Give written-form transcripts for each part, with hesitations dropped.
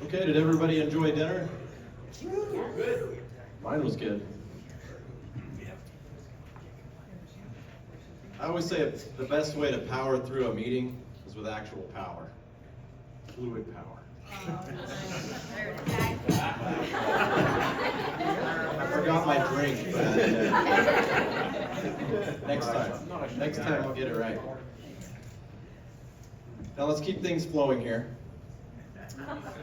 Okay, did everybody enjoy dinner? Good. Mine was good. I always say the best way to power through a meeting is with actual power. Fluid power. I forgot my drink, but next time I'll get it right. Now let's keep things flowing here.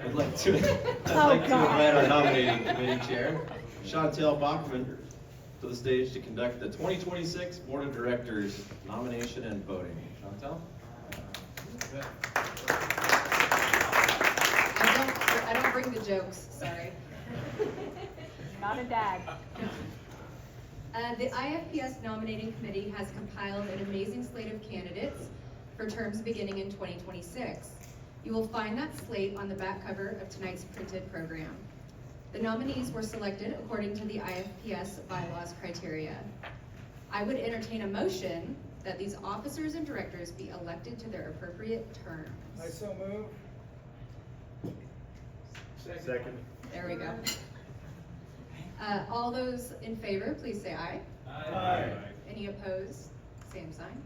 I'd like to invite our nominating committee chair, Chantel Bachman, to the stage to conduct the 2026 Board of Directors nomination and voting. Chantel? I don't bring the jokes, sorry. Not a dad. The IFPS nominating committee has compiled an amazing slate of candidates for terms beginning in 2026. You will find that slate on the back cover of tonight's printed program. The nominees were selected according to the IFPS bylaws criteria. I would entertain a motion that these officers and directors be elected to their appropriate terms. I so move. Second. There we go. All those in favor, please say aye. Aye. Any opposed? Same sign.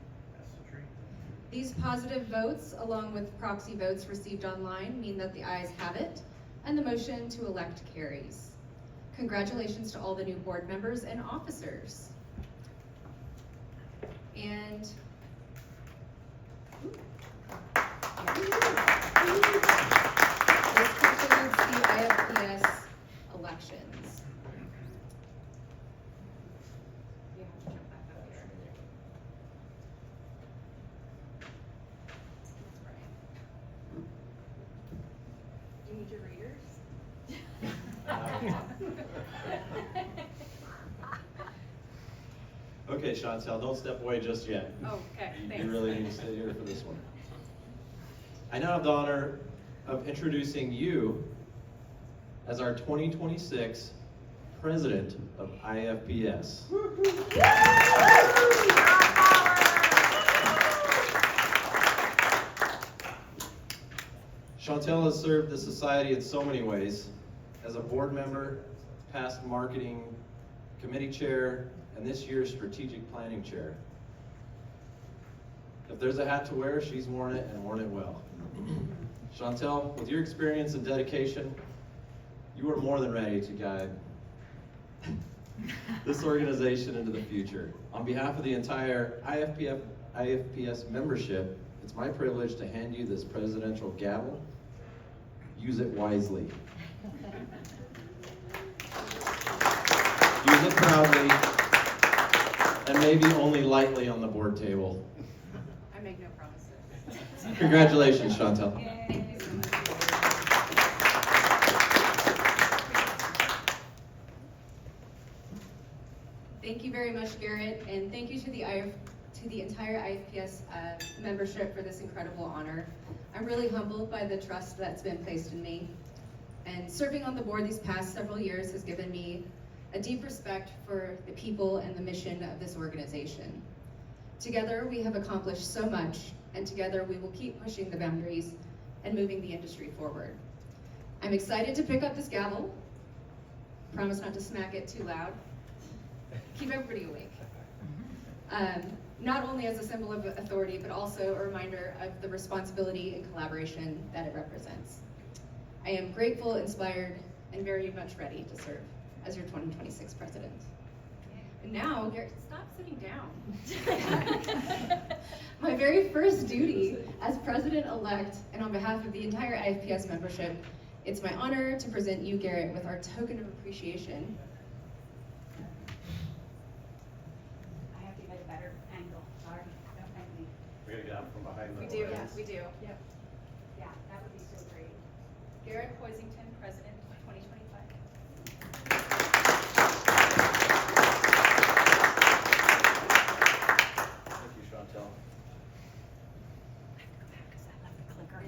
These positive votes, along with proxy votes received online, mean that the ayes have it, and the motion to elect carries. Congratulations to all the new board members and officers. And this concludes the IFPS elections. You have to jump back up here. Do you need your readers? Okay, Chantel, don't step away just yet. Oh, okay, You thanks. really need to stay here for this one. I now have the honor of introducing you as our 2026 President of IFPS. Chantel has served the society in so many ways, as a board member, past marketing committee chair, and this year's strategic planning chair. If there's a hat to wear, she's worn it and worn it well. Chantel, with your experience and dedication, you are more than ready to guide this organization into the future. On behalf of the entire IFPS membership, it's my privilege to hand you this presidential gavel. Use it wisely. Use it proudly, and maybe only lightly on the board table. I make no promises. Congratulations, Chantel. Thank you so much. Thank you very much, Garrett, and thank you to the entire IFPS membership for this incredible honor. I'm really humbled by the trust that's been placed in me, and serving on the board these past several years has given me a deep respect for the people and the mission of this organization. Together, we have accomplished so much, and together we will keep pushing the boundaries and moving the industry forward. I'm excited to pick up this gavel. Promise not to smack it too loud. Keep everybody awake. Not only as a symbol of authority, but also a reminder of the responsibility and collaboration that it represents. I am grateful, inspired, and very much ready to serve as your 2026 president. And now, Garrett, stop sitting down. My very first duty as president-elect, and on behalf of the entire IFPS membership, it's my honor to present you, Garrett, with our token of appreciation. I have to get a better angle. Sorry. Don't mind me. We're gonna get out from behind We the do, lines. yes, we do. Yep. Yeah, that would be so great. Garrett Poisington, President, 2025. Thank you, Chantel. Because I left the clicker.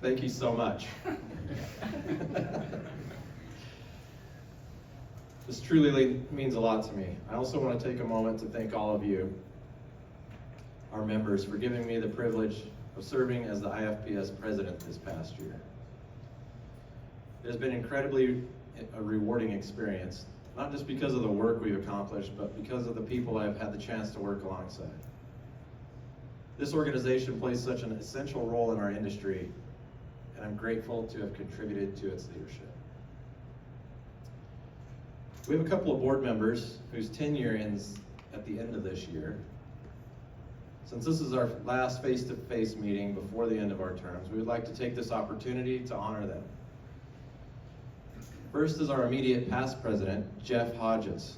Thank you so much. This truly means a lot to me. I also want to take a moment to thank all of you, our members, for giving me the privilege of serving as the IFPS president this past year. It has been incredibly a rewarding experience, not just because of the work we've accomplished, but because of the people I've had the chance to work alongside. This organization plays such an essential role in our industry, and I'm grateful to have contributed to its leadership. We have a couple of board members whose tenure ends at the end of this year. Since this is our last face-to-face meeting before the end of our terms, we would like to take this opportunity to honor them. First is our immediate past president, Jeff Hodges.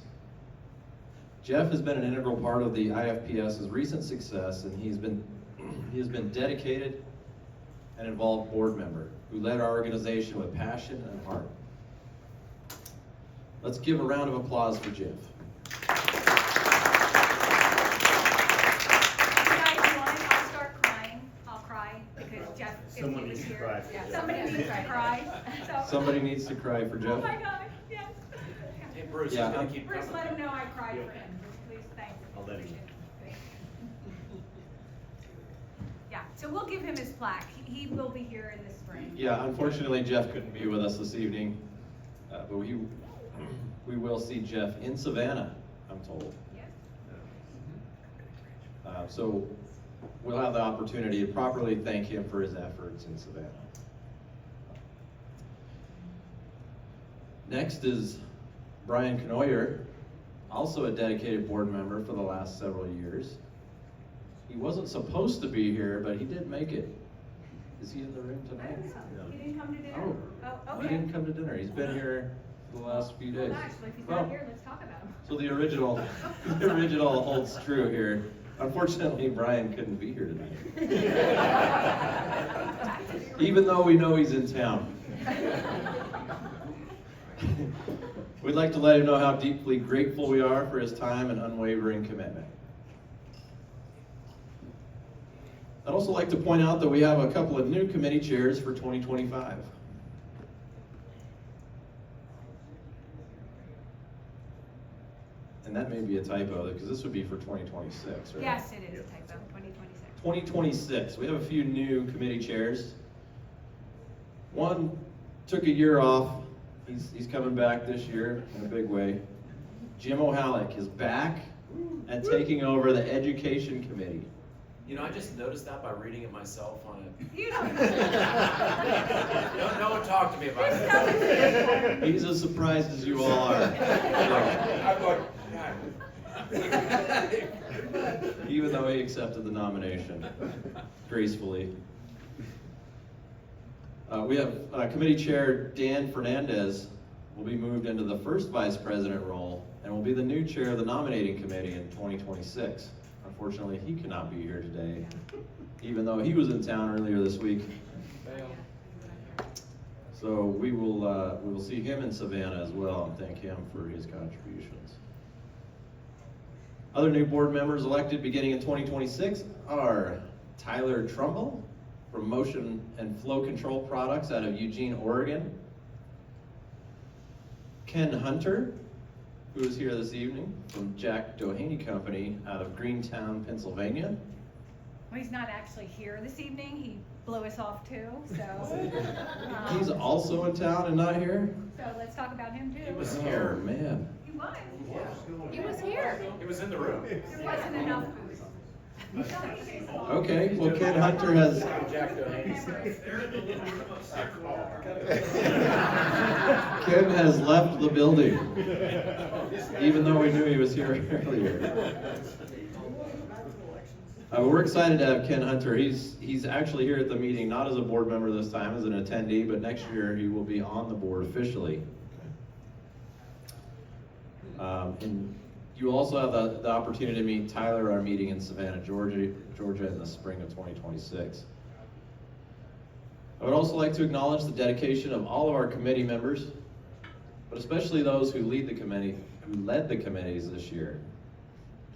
Jeff has been an integral part of the IFPS's recent success, and he has been dedicated and involved board member who led our organization with passion and heart. Let's give a round of applause for Jeff. I'll start crying. I'll cry because Jeff, Someone needs to cry. Yeah, somebody needs to cry. So, Somebody needs to cry for oh Jeff. my gosh, yes. Hey, Bruce, Yeah, he's gonna keep Bruce, coming. let him know I cried for him. Please, thank you. I'll let him know. Yeah, so we'll give him his plaque. He will be here in the spring. Yeah, unfortunately Jeff couldn't be with us this evening, but we will see Jeff in Savannah, I'm told. Yes. So we'll have the opportunity to properly thank him for his efforts in Savannah. Next is Brian Knoyer, also a dedicated board member for the last several years. He wasn't supposed to be here, but he did make it. Is he in the room I tonight? don't know. He didn't come to dinner. Oh, Oh, he okay. didn't come to dinner. He's been here for the last few days. Well, actually, if he's Well, not here, let's talk about him. so the original holds true here. Unfortunately, Brian couldn't be here tonight. Even though we know he's in town. We'd like to let him know how deeply grateful we are for his time and unwavering commitment. I'd also like to point out that we have a couple of new committee chairs for 2025. And that may be a typo, because this would be for 2026, right? Yes, it is a typo, 2026. 2026, we have a few new committee chairs. One took a year off. He's coming back this year in a big way. Jim O'Halleck is back and taking over the Education Committee. You know, I just noticed that by reading it myself on it. You don't No one talked to me about it. He's as surprised as you all are. I'm going, Even though he accepted the nomination gracefully. We have Committee Chair Dan Fernandez will be moved into the first Vice President role and will be the new chair of the Nominating Committee in 2026. Unfortunately, he cannot be here today, even though he was in town earlier this week. So we will see him in Savannah as well and thank him for his contributions. Other new board members elected beginning in 2026 are Tyler Trumbull from Motion and Flow Control Products out of Eugene, Oregon. Ken Hunter, who is here this evening, from Jack Doheny Company out of Greentown, Pennsylvania. Well, he's not actually here this evening. He blew us off too, so. He's also in town and not here? So let's talk about him too. He was Oh, here. man. He was. He was here. He was in the room. There wasn't enough booze. Okay, well, Ken Hunter has... Jack Doheny. Ken has left the building, even though we knew he was here earlier. We're excited to have Ken Hunter. He's actually here at the meeting, not as a board member this time, as an attendee, but next year he will be on the board officially. And you also have the opportunity to meet Tyler at our meeting in Savannah, Georgia in the spring of 2026. I would also like to acknowledge the dedication of all of our committee members, but especially those who led the committees this year.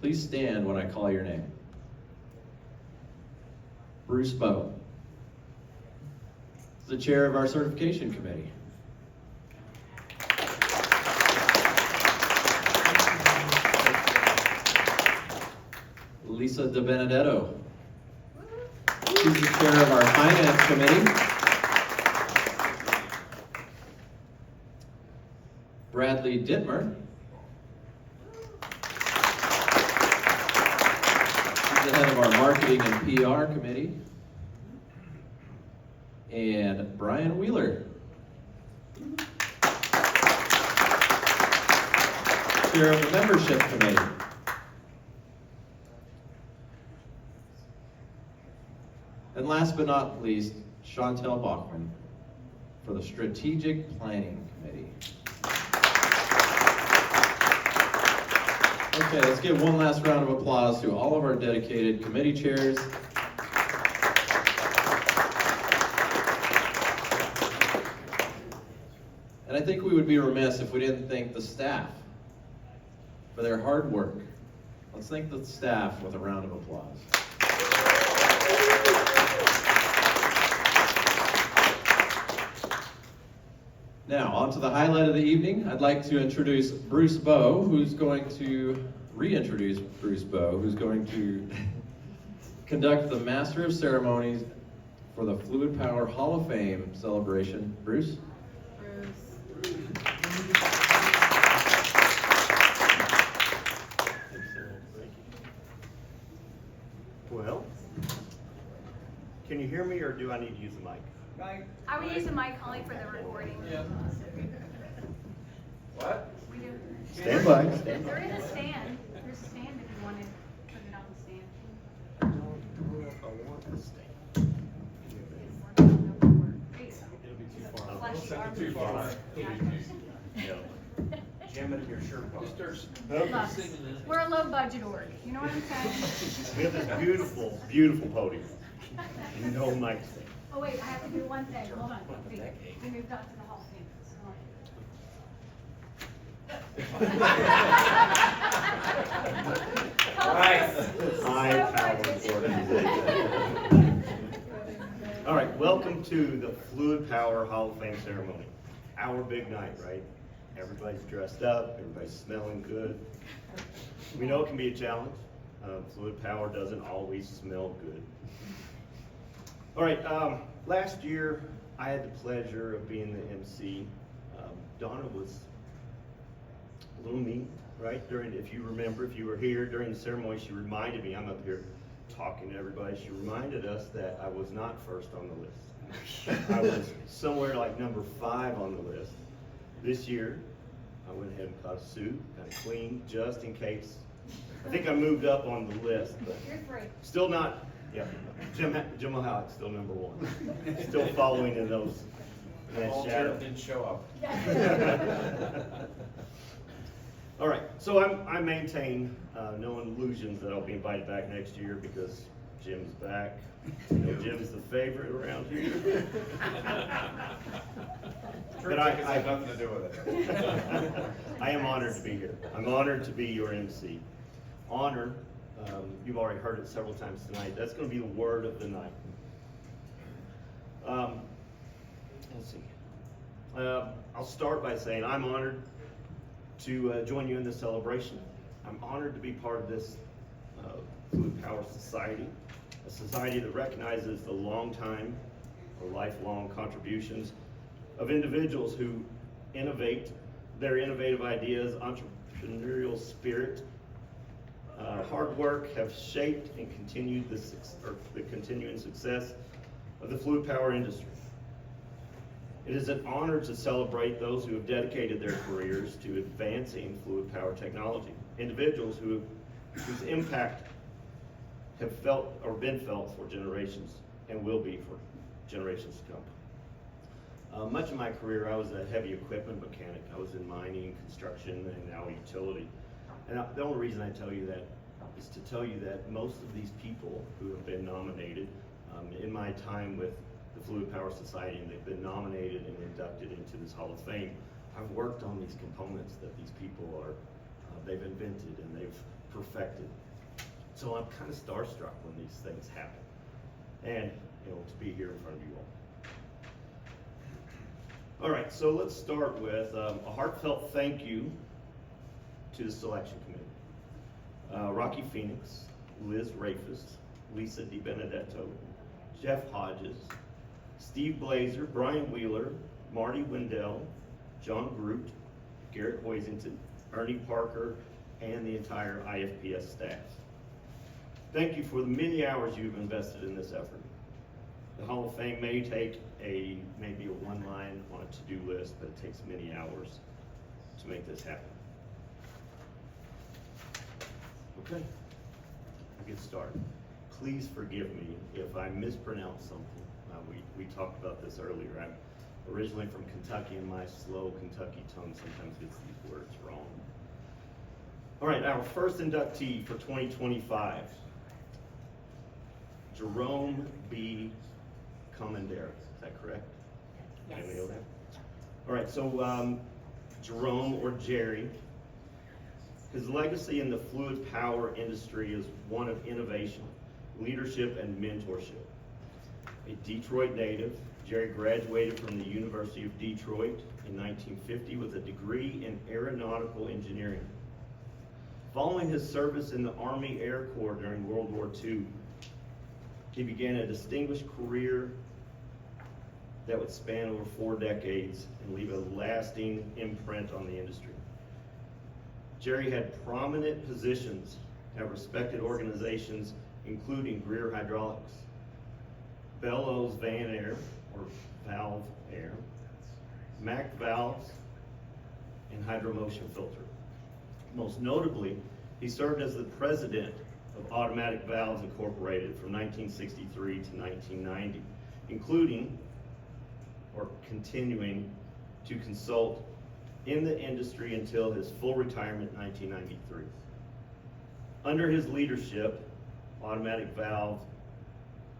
Please stand when I call your name. Bruce Bowe, the chair of our certification committee. Lisa De Benedetto. She's the chair of our finance committee. Bradley Dittmer. She's the head of our marketing and PR committee. And Brian Wheeler. Chair of the membership committee. And last but not least, Chantel Bachman for the strategic planning committee. Okay, let's give one last round of applause to all of our dedicated committee chairs. And I think we would be remiss if we didn't thank the staff for their hard work. Let's thank the staff with a round of applause. Now, on to the highlight of the evening. I'd like to introduce Bruce Bowe, who's going to reintroduce Bruce Bowe, who's going to conduct the Master of Ceremonies for the Fluid Power Hall of Fame celebration. Bruce? Well, can you hear me or do I need to use the mic? I would use the mic only for the recording. Yeah. What? We do. Stand by. There is a stand. There's a stand if you want to put it on the stand. I want to stand. Flex your arm. Too far. Yeah. Jam it in your shirt pocket. Bucks. We're a low budget org. You know what I'm saying? We have this beautiful, beautiful podium. No mic stand. Oh wait, I have to do one thing. Hold on. Wait. We moved on to the Hall of Fame. High-powered organization. All right, welcome to the Fluid Power Hall of Fame ceremony. Our big night, right? Everybody's dressed up, everybody's smelling good. We know it can be a challenge. Fluid power doesn't always smell good. All right, last year I had the pleasure of being the MC. Donna was a little mean, right? If you remember, if you were here during the ceremony, she reminded me, I'm up here talking to everybody, she reminded us that I was not first on the list. I was somewhere like number 5 on the list. This year, I went ahead and caught a suit, got it clean, just in case. I think I moved up on the list, but You're 3. still not, yeah. Jim O'Halleck's still number 1. Still following in those, in that All shadow. didn't show up. All right, so I maintain no illusions that I'll be invited back next year because Jim's back. You know, Jim's the favorite around here. But I have nothing to do with it. I am honored to be here. I'm honored to be your MC. Honor, you've already heard it several times tonight. That's going to be the word of the night. Let's see. I'll start by saying I'm honored to join you in this celebration. I'm honored to be part of this Fluid Power Society, a society that recognizes the long time or lifelong contributions of individuals who innovate, their innovative ideas, entrepreneurial spirit, hard work have shaped and continued the continuing success of the fluid power industry. It is an honor to celebrate those who have dedicated their careers to advancing fluid power technology, individuals whose impact have felt or been felt for generations and will be for generations to come. Much of my career, I was a heavy equipment mechanic. I was in mining, construction, and now utility. And the only reason I tell you that is to tell you that most of these people who have been nominated in my time with the Fluid Power Society, and they've been nominated and inducted into this Hall of Fame, I've worked on these components that these people they've invented and they've perfected. So I'm kind of starstruck when these things happen. And, you know, to be here in front of you all. All right, so let's start with a heartfelt thank you to the selection committee. Rocky Phoenix, Liz Rafus, Lisa DiBenedetto, Jeff Hodges, Steve Blazer, Brian Wheeler, Marty Wendell, John Groot, Garrett Hoisington, Ernie Parker, and the entire IFPS staff. Thank you for the many hours you've invested in this effort. The Hall of Fame may take maybe a one line on a to-do list, but it takes many hours to make this happen. Okay, I'll get started. Please forgive me if I mispronounce something. We talked about this earlier. I'm originally from Kentucky, and my slow Kentucky tongue sometimes gets these words wrong. All right, our first inductee for 2025, Jerome B. Comandera. Is that correct? Yes. Anybody know that? All right, so Jerome, or Jerry, his legacy in the fluid power industry is one of innovation, leadership, and mentorship. A Detroit native, Jerry graduated from the University of Detroit in 1950 with a degree in aeronautical engineering. Following his service in the Army Air Corps during World War II, he began a distinguished career that would span over 4 decades and leave a lasting imprint on the industry. Jerry had prominent positions at respected organizations, including Greer Hydraulics, Bellows Van Air, or Valve Air, Mack Valves, and Hydromotion Filter. Most notably, he served as the president of Automatic Valves Incorporated from 1963 to 1990, including, or continuing, to consult in the industry until his full retirement in 1993. Under his leadership, Automatic Valve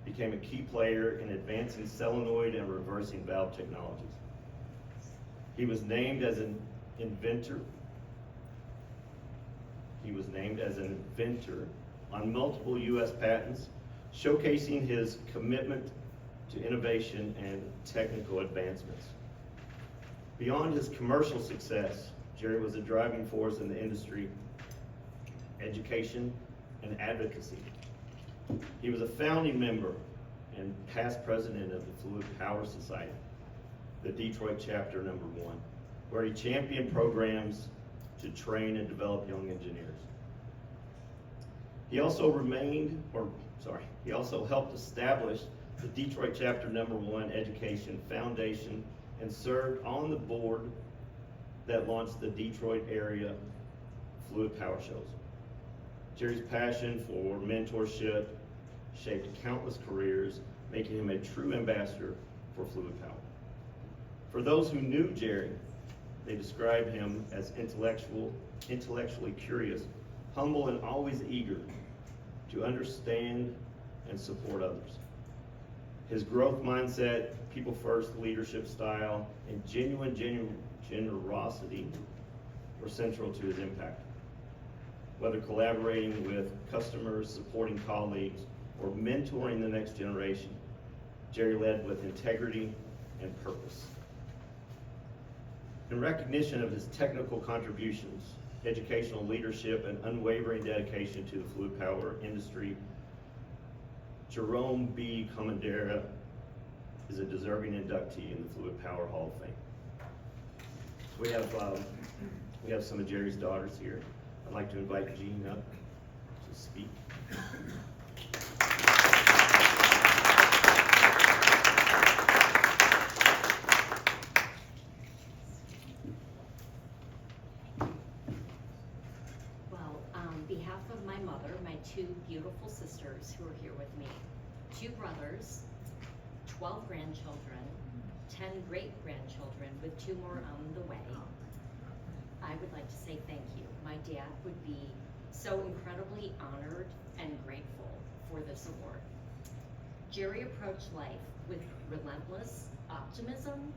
became a key player in advancing solenoid and reversing valve technologies. He was named as an inventor. On multiple U.S. patents, showcasing his commitment to innovation and technical advancements. Beyond his commercial success, Jerry was a driving force in the industry, education, and advocacy. He was a founding member and past president of the Fluid Power Society, the Detroit chapter #1, where he championed programs to train and develop young engineers. He also helped establish the Detroit chapter #1 Education Foundation and served on the board that launched the Detroit area fluid power shows. Jerry's passion for mentorship shaped countless careers, making him a true ambassador for fluid power. For those who knew Jerry, they described him as intellectually curious, humble, and always eager to understand and support others. His growth mindset, people-first leadership style, and genuine generosity were central to his impact. Whether collaborating with customers, supporting colleagues, or mentoring the next generation, Jerry led with integrity and purpose. In recognition of his technical contributions, educational leadership, and unwavering dedication to the fluid power industry, Jerome B. Comandera is a deserving inductee in the Fluid Power Hall of Fame. We have some of Jerry's daughters here. I'd like to invite Jean up to speak. Well, on behalf of my mother, my 2 beautiful sisters who are here with me, 2 brothers, 12 grandchildren, 10 great-grandchildren, with 2 more on the way, I would like to say thank you. My dad would be so incredibly honored and grateful for this award. Jerry approached life with relentless optimism,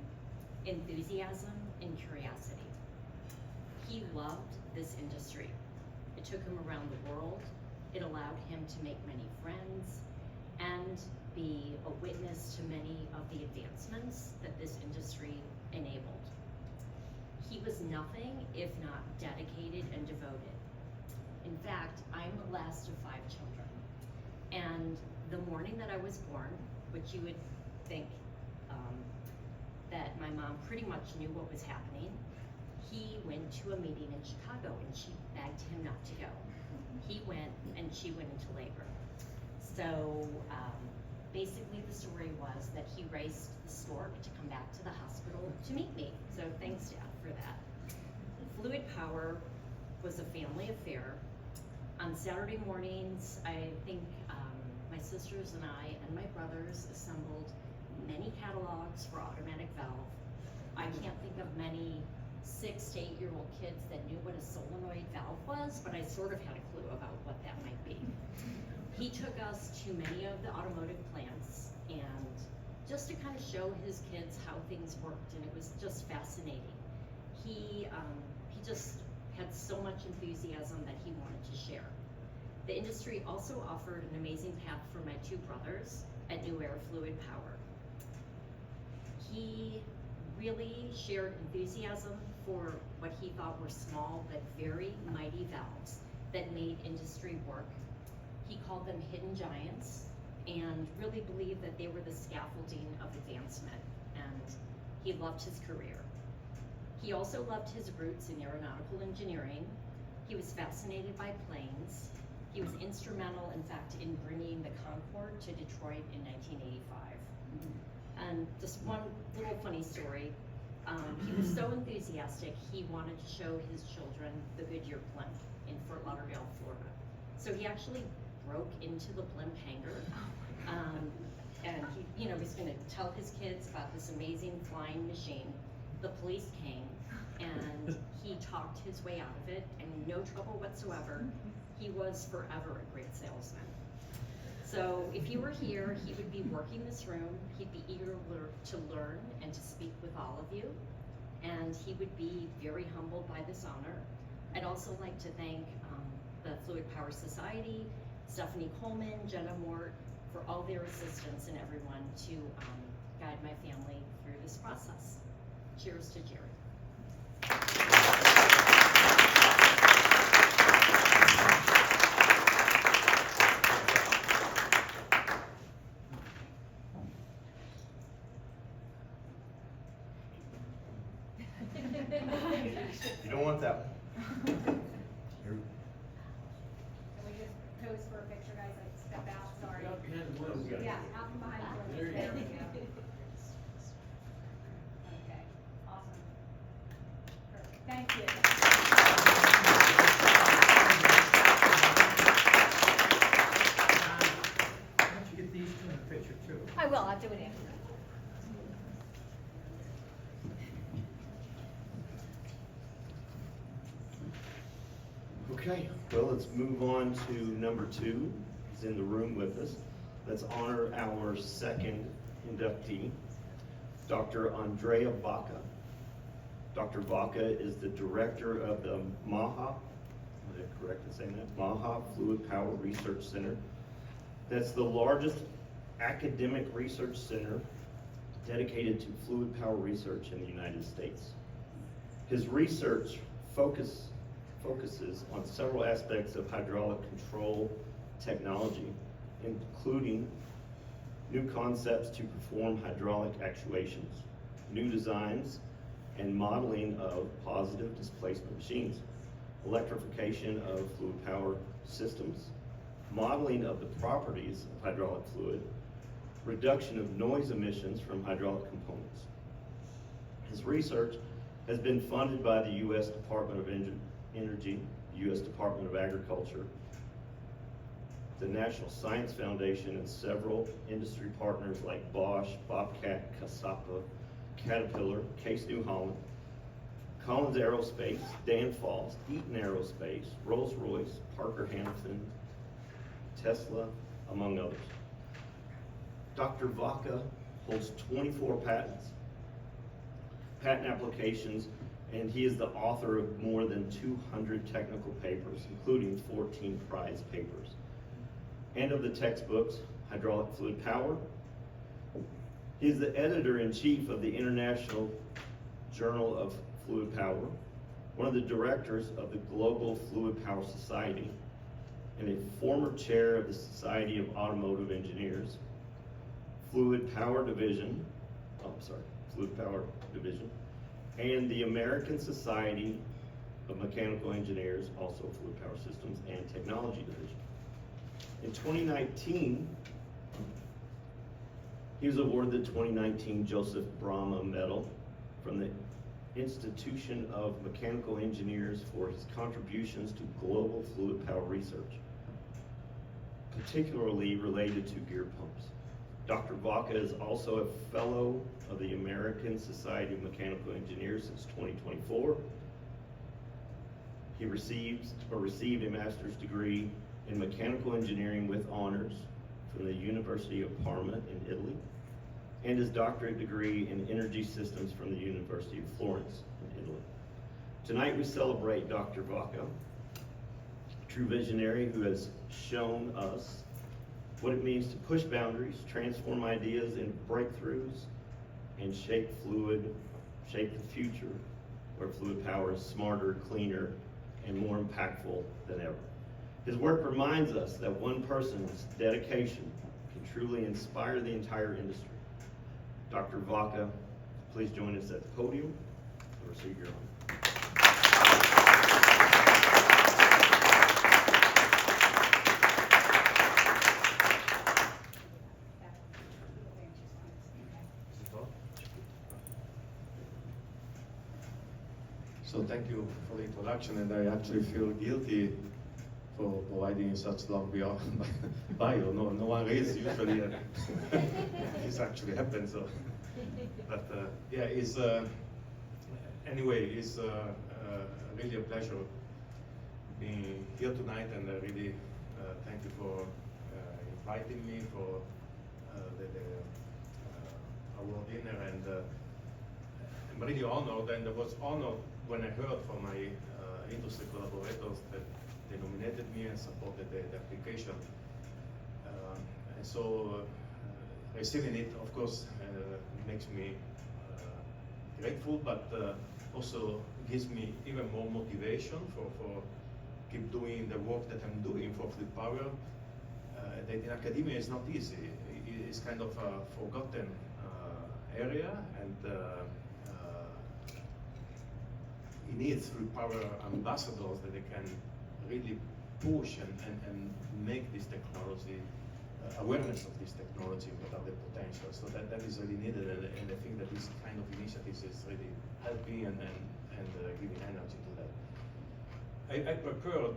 enthusiasm, and curiosity. He loved this industry. It took him around the world. It allowed him to make many friends and be a witness to many of the advancements that this industry enabled. He was nothing if not dedicated and devoted. In fact, I'm the last of 5 children. And the morning that I was born, which you would think that my mom pretty much knew what was happening, he went to a meeting in Chicago and she begged him not to go. He went and she went into labor. So basically the story was that he raced the stork to come back to the hospital to meet me. So thanks, Dad, for that. Fluid Power was a family affair. On Saturday mornings, I think my sisters and I and my brothers assembled many catalogs for automatic valve. I can't think of many 6 to 8-year-old kids that knew what a solenoid valve was, but I sort of had a clue about what that might be. He took us to many of the automotive plants and just to kind of show his kids how things worked, and it was just fascinating. He just had so much enthusiasm that he wanted to share. The industry also offered an amazing path for my 2 brothers at New Air Fluid Power. He really shared enthusiasm for what he thought were small but very mighty valves that made industry work. He called them hidden giants and really believed that they were the scaffolding of advancement, and he loved his career. He also loved his roots in aeronautical engineering. He was fascinated by planes. He was instrumental, in fact, in bringing the Concorde to Detroit in 1985. And just one little funny story. He was so enthusiastic, he wanted to show his children the Goodyear blimp in Fort Lauderdale, Florida. So he actually broke into the blimp hangar, and he was gonna tell his kids about this amazing flying machine. The police came, and he talked his way out of it, and no trouble whatsoever. He was forever a great salesman. So if he were here, he would be working this room, he'd be eager to learn and to speak with all of you, and he would be very humbled by this honor. I'd also like to thank the Fluid Power Society, Stephanie Coleman, Jenna Mort, for all their assistance and everyone to guide my family through this process. Cheers to Jerry. You don't want that one. Can we just pose for a picture, guys? Like, step out, sorry. Yeah, out from behind the There you There go. we go. Okay, awesome. Perfect, thank you. Why don't you get these two in the picture too? I will, I'll do it after. Okay, well, let's move on to number 2. He's in the room with us. Let's honor our second inductee, Dr. Andrea Vaca. Dr. Vaca is the director of the MAHA, is it correct in saying that? MAHA Fluid Power Research Center. That's the largest academic research center dedicated to fluid power research in the United States. His research focuses on several aspects of hydraulic control technology, including new concepts to perform hydraulic actuations, new designs and modeling of positive displacement machines, electrification of fluid power systems, modeling of the properties of hydraulic fluid, reduction of noise emissions from hydraulic components. His research has been funded by the U.S. Department of Energy, U.S. Department of Agriculture, the National Science Foundation, and several industry partners like Bosch, Bobcat, Cassapa, Caterpillar, Case New Holland, Collins Aerospace, Danfoss, Eaton Aerospace, Rolls-Royce, Parker Hannifin, Tesla, among others. Dr. Vaca holds 24 patents, patent applications, and he is the author of more than 200 technical papers, including 14 prize papers. And of the textbooks, Hydraulic Fluid Power. He is the editor-in-chief of the International Journal of Fluid Power, one of the directors of the Global Fluid Power Society, and a former chair of the Society of Automotive Engineers, Fluid Power Division, and the American Society of Mechanical Engineers, also Fluid Power Systems and Technology Division. In 2019, he was awarded the 2019 Joseph Brahma Medal from the Institution of Mechanical Engineers for his contributions to global fluid power research, particularly related to gear pumps. Dr. Vaca is also a fellow of the American Society of Mechanical Engineers since 2024. He received a master's degree in mechanical engineering with honors from the University of Parma in Italy, and his doctorate degree in energy systems from the University of Florence in Italy. Tonight we celebrate Dr. Vaca, a true visionary who has shown us what it means to push boundaries, transform ideas into breakthroughs, and shape the future where fluid power is smarter, cleaner, and more impactful than ever. His work reminds us that one person's dedication can truly inspire the entire industry. Dr. Vaca, please join us at the podium to receive your honor. So thank you for the introduction, and I actually feel guilty for providing such long bio. No one reads usually. This actually happened. So, but yeah, it's anyway, it's really a pleasure being here tonight, and really thank you for inviting me for the award dinner, and I'm really honored, and I was honored when I heard from my industry collaborators that they nominated me and supported the application. And so receiving it, of course, makes me grateful, but also gives me even more motivation for keep doing the work that I'm doing for fluid power. That in academia is not easy. It's kind of a forgotten area, and it needs fluid power ambassadors that they can really push and make this technology, awareness of this technology, what are the potentials. So that is really needed, and I think that this kind of initiatives is really helping and giving energy to that. I prepared,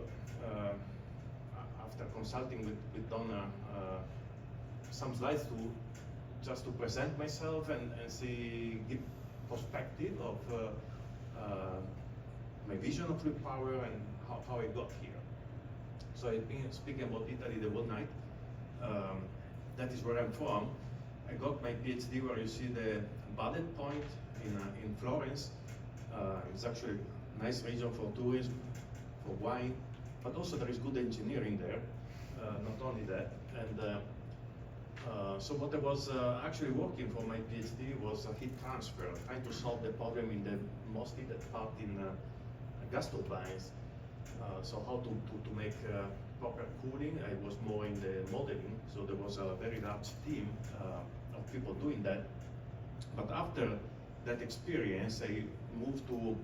after consulting with Donna, some slides just to present myself and give perspective of my vision of fluid power and how I got here. So I've been speaking about Italy the whole night. That is where I'm from. I got my PhD where you see the bullet point in Florence. It's actually a nice region for tourism, for wine, but also there is good engineering there. Not only that, and so what I was actually working for my PhD was heat transfer, trying to solve the problem in the most heated part in gas turbines. So how to make proper cooling. I was more in the modeling, so there was a very large team of people doing that. But after that experience, I moved to,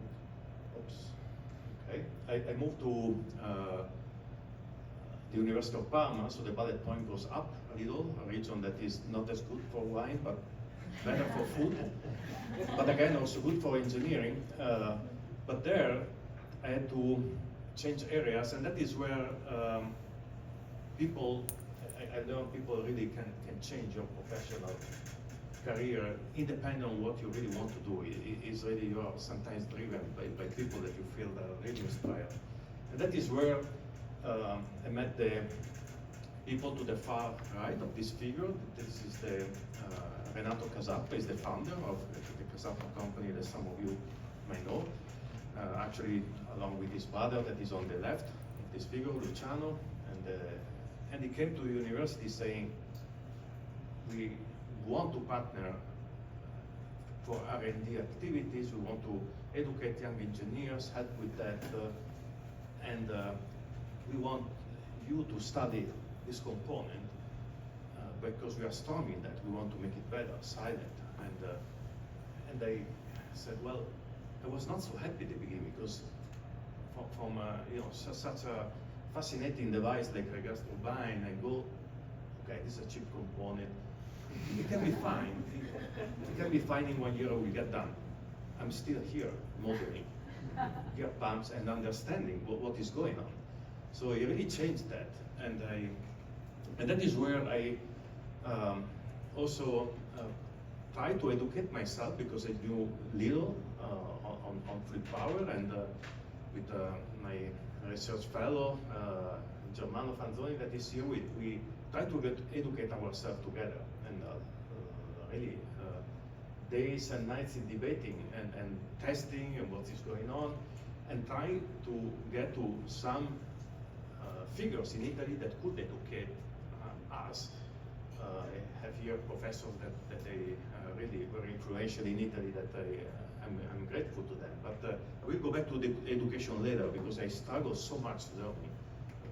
I moved to the University of Parma, so the bullet point goes up a little, a region that is not as good for wine, but better for food. But again, also good for engineering. But there, I had to change areas, and that is where people, I learned people really can change your professional career independent on what you really want to do. It's really, you are sometimes driven by people that you feel are really inspired. And that is where I met the people to the far right of this figure. This is the Renato Casappa, is the founder of the Casappa company that some of you may know. Actually, along with his brother that is on the left of this figure, Luciano, and he came to the university saying, we want to partner for R&D activities. We want to educate young engineers, help with that, and we want you to study this component because we are strong in that. We want to make it better, silent. And they said, well, I was not so happy at the beginning because from you know, such a fascinating device like a gas turbine, I go, okay, this is a cheap component. It can be fine. It can be fine in 1 year we get done. I'm still here modeling gear pumps and understanding what is going on. So it really changed that, and that is where I also try to educate myself because I knew little on fluid power, and with my research fellow Germano Fanzoni that is here, we try to educate ourselves together, and really days and nights in debating and testing and what is going on, and try to get to some figures in Italy that could educate us. I have here professors that they really very influential in Italy that I'm grateful to them. But I will go back to the education later because I struggle so much learning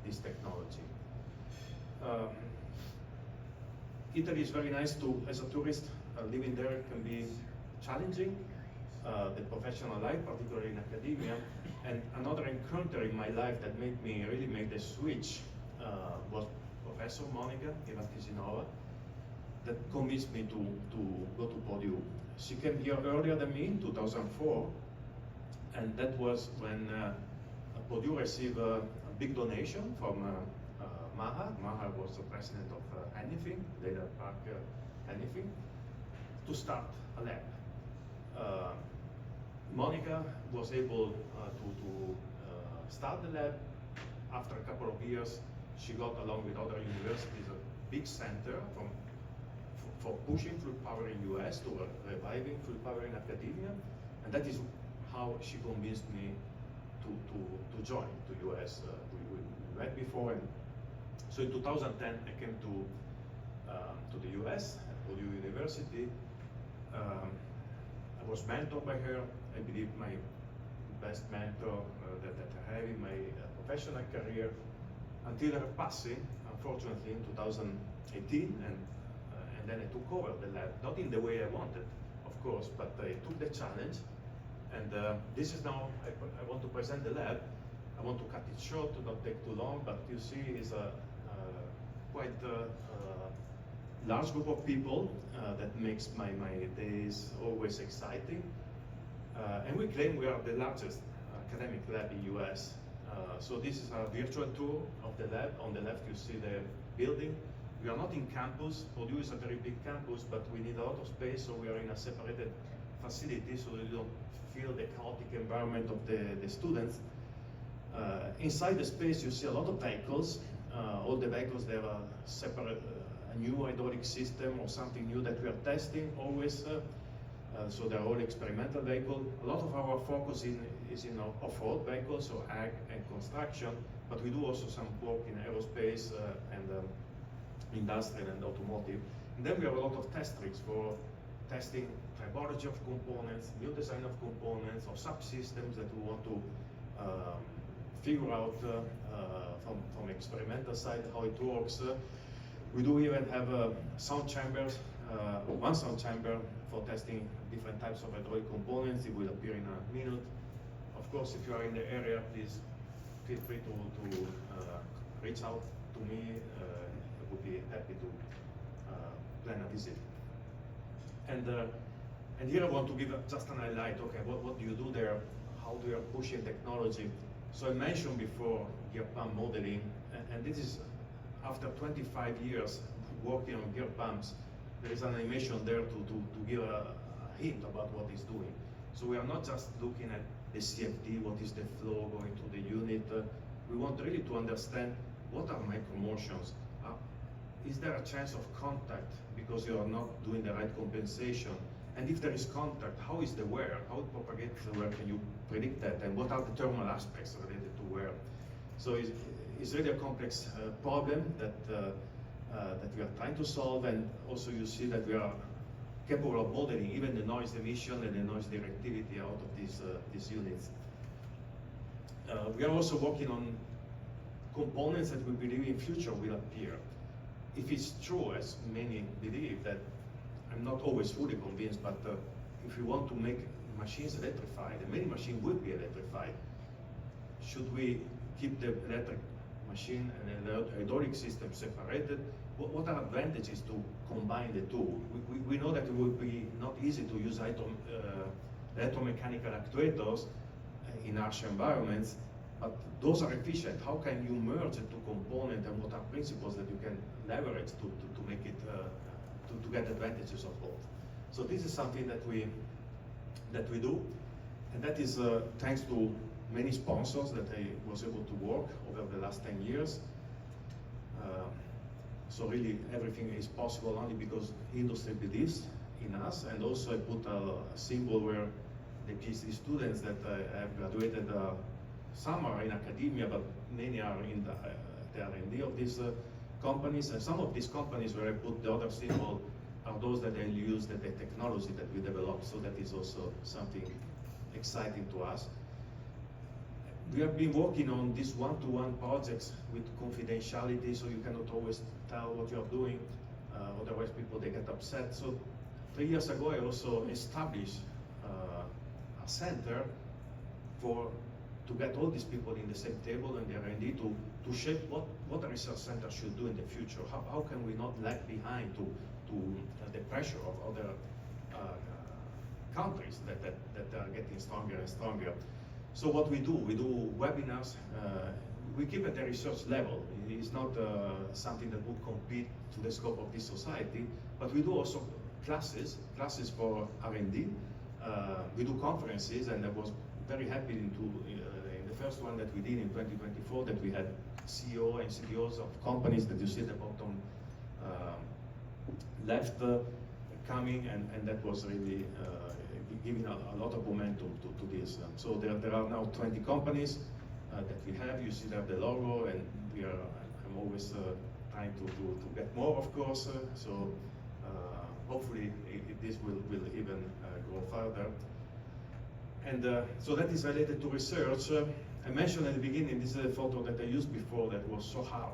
this technology. Italy is very nice to, as a tourist, living there can be challenging, the professional life, particularly in academia. And another encounter in my life that made me really make the switch was Professor Monica Ivantisinova, that convinced me to go to Purdue. She came here earlier than me in 2004, and that was when Purdue received a big donation from Maha. Maha was the president of Anything, later Parker Anything, to start a lab. Monica was able to start the lab. After a couple of years, she got, along with other universities, a big center for pushing fluid power in US to reviving fluid power in academia, and that is how she convinced me to join to US. We met before, and so in 2010 I came to the US at Purdue University. I was mentored by her. I believe my best mentor that I have in my professional career, until her passing, unfortunately, in 2018, and then I took over the lab, not in the way I wanted, of course, but I took the challenge, and this is now, I want to present the lab. I want to cut it short to not take too long, but you see is a quite large group of people that makes my days always exciting. And we claim we are the largest academic lab in US. So this is a virtual tour of the lab. On the left you see the building. We are not in campus. Purdue is a very big campus, but we need a lot of space, so we are in a separated facility so you don't feel the chaotic environment of the students. Inside the space you see a lot of vehicles. All the vehicles, they have a separate, a new hydraulic system or something new that we are testing always. So they're all experimental vehicles. A lot of our focus is in off-road vehicles, so ag and construction, but we do also some work in aerospace and industrial and automotive. And then we have a lot of test rigs for testing tribology of components, new design of components, or subsystems that we want to figure out from experimental side how it works. We do even have sound chambers, one sound chamber for testing different types of hydraulic components. It will appear in a minute. Of course, if you are in the area, please feel free to reach out to me. I would be happy to plan a visit. And here I want to give just an highlight. Okay, what do you do there? How do you push your technology? So I mentioned before gear pump modeling, and this is after 25 years working on gear pumps. There is an animation there to give a hint about what it's doing. So we are not just looking at the CFD, what is the flow going to the unit. We want really to understand what are micromotions. Is there a chance of contact because you are not doing the right compensation? And if there is contact, how is the wear? How it propagates the wear? Can you predict that? And what are the thermal aspects related to wear? So it's really a complex problem that we are trying to solve, and also you see that we are capable of modeling even the noise emission and the noise directivity out of these units. We are also working on components that we believe in future will appear. If it's true, as many believe, that I'm not always fully convinced, but if we want to make machines electrified, and many machines will be electrified, should we keep the electric machine and the hydraulic system separated? What are advantages to combine the two? We know that it will be not easy to use electromechanical actuators in harsh environments, but those are efficient. How can you merge the two components, and what are principles that you can leverage to make it, to get advantages of both? So this is something that we do, and that is thanks to many sponsors that I was able to work over the last 10 years. So really everything is possible only because industry believes in us, and also I put a symbol where the PhD students that I have graduated, some are in academia, but many are in the R&D of these companies, and some of these companies where I put the other symbol are those that they use the technology that we developed, so that is also something exciting to us. We have been working on these one-to-one projects with confidentiality, so you cannot always tell what you are doing, otherwise people they get upset. So 3 years ago I also established a center to get all these people in the same table and the R&D to shape what a research center should do in the future. How can we not lag behind to the pressure of other countries that are getting stronger and stronger. So what we do webinars. We keep at the research level. It's not something that would compete to the scope of this society, but we do also classes for R&D. We do conferences, and I was very happy in the first one that we did in 2024 that we had CEO and CEOs of companies that you see at the bottom left coming, and that was really giving a lot of momentum to this. So there are now 20 companies that we have. You see there the logo, and I'm always trying to get more, of course. So hopefully this will even grow further. And so that is related to research. I mentioned at the beginning, this is a photo that I used before that was so hard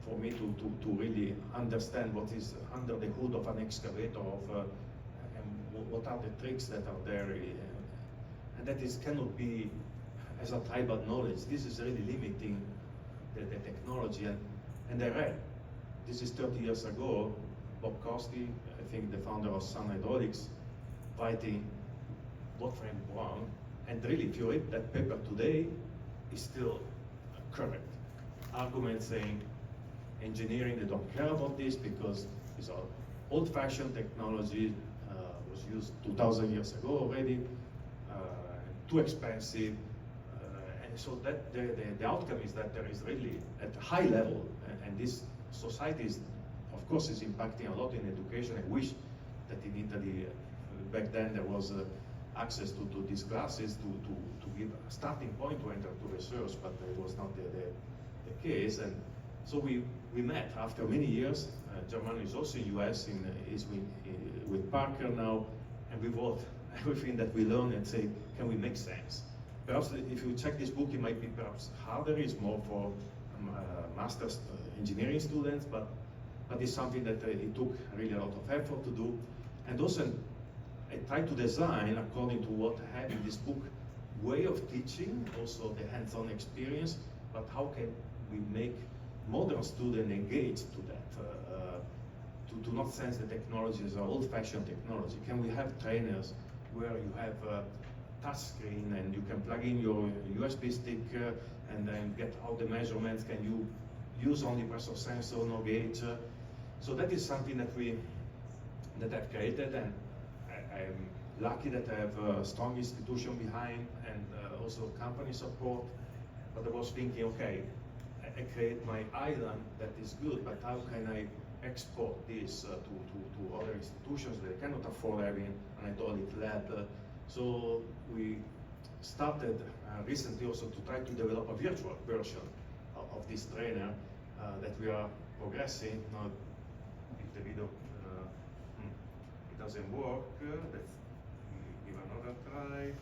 for me to really understand what is under the hood of an excavator, and what are the tricks that are there. And that cannot be as a tribal knowledge. This is really limiting the technology. And I read, this is 30 years ago, Bob Costi, I think the founder of Sun Hydraulics, writing Wolfram Brown, and really if you read that paper today, it's still correct. Arguments saying engineering, they don't care about this because it's all old-fashioned technology, was used 2,000 years ago already, too expensive, and so that the outcome is that there is really at a high level, and this society is, of course, is impacting a lot in education. I wish that in Italy back then there was access to these classes to give a starting point to enter to research, but it was not the case. And so we met after many years. Germany is also in US, is with Parker now, and we wrote everything that we learned and say, can we make sense? Perhaps if you check this book, it might be perhaps harder. It's more for master's engineering students, but it's something that it took really a lot of effort to do. And also, I tried to design, according to what I have in this book, way of teaching, also the hands-on experience, but how can we make modern students engage to that, to not sense the technology as an old-fashioned technology. Can we have trainers where you have a touch screen and you can plug in your USB stick and then get all the measurements? Can you use only pressure sensor, no gauge? So that is something that I've created, and I'm lucky that I have a strong institution behind and also company support. But I was thinking, okay, I create my island, that is good, but how can I export this to other institutions that cannot afford having an hydraulic lab? So we started recently also to try to develop a virtual version of this trainer that we are progressing. Now, if the video, it doesn't work. Let's give another try.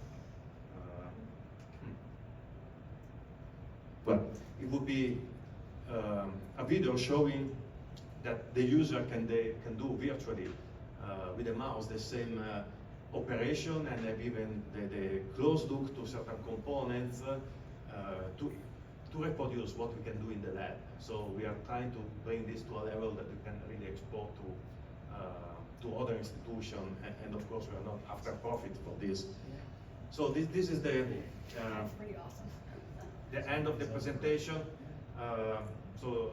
Well, it would be a video showing that the user can do virtually with a mouse the same operation, and maybe even the closed look to certain components to reproduce what we can do in the lab. So we are trying to bring this to a level that we can really export to other institutions, and of course we are not after profit for this. So this is the Pretty awesome. the end of the presentation. So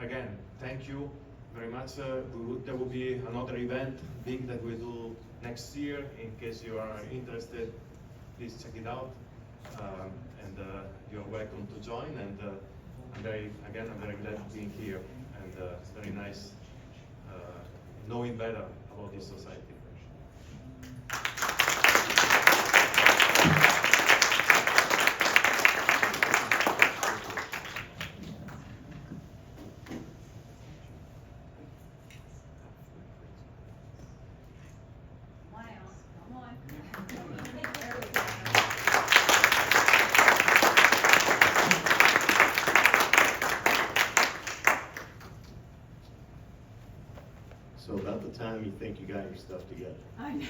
again, thank you very much. There will be another event big that we do next year. In case you are interested, please check it out. And you're welcome to join. And I'm very glad being here, and it's very nice knowing better about this society. Come on out, come on. So about the time you think you got your stuff together, I know.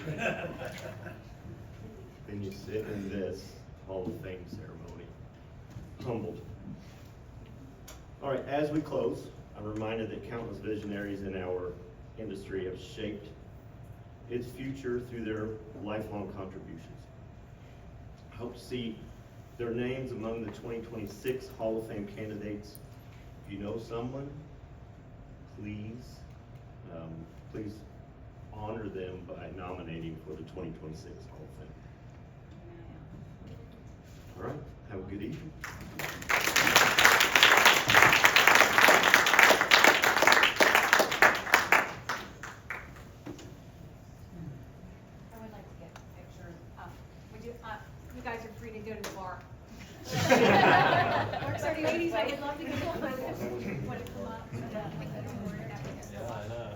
then you sit in this Hall of Fame ceremony, humbled. All right, as we close, I'm reminded that countless visionaries in our industry have shaped its future through their lifelong contributions. I hope to see their names among the 2026 Hall of Fame candidates. If you know someone, please honor them by nominating for the 2026 Hall of Fame. All right, have a good evening. I would like to get pictures. You guys are free to go to the bar. Works already, ladies, I would love to get one. Want to come up? Yeah, I know.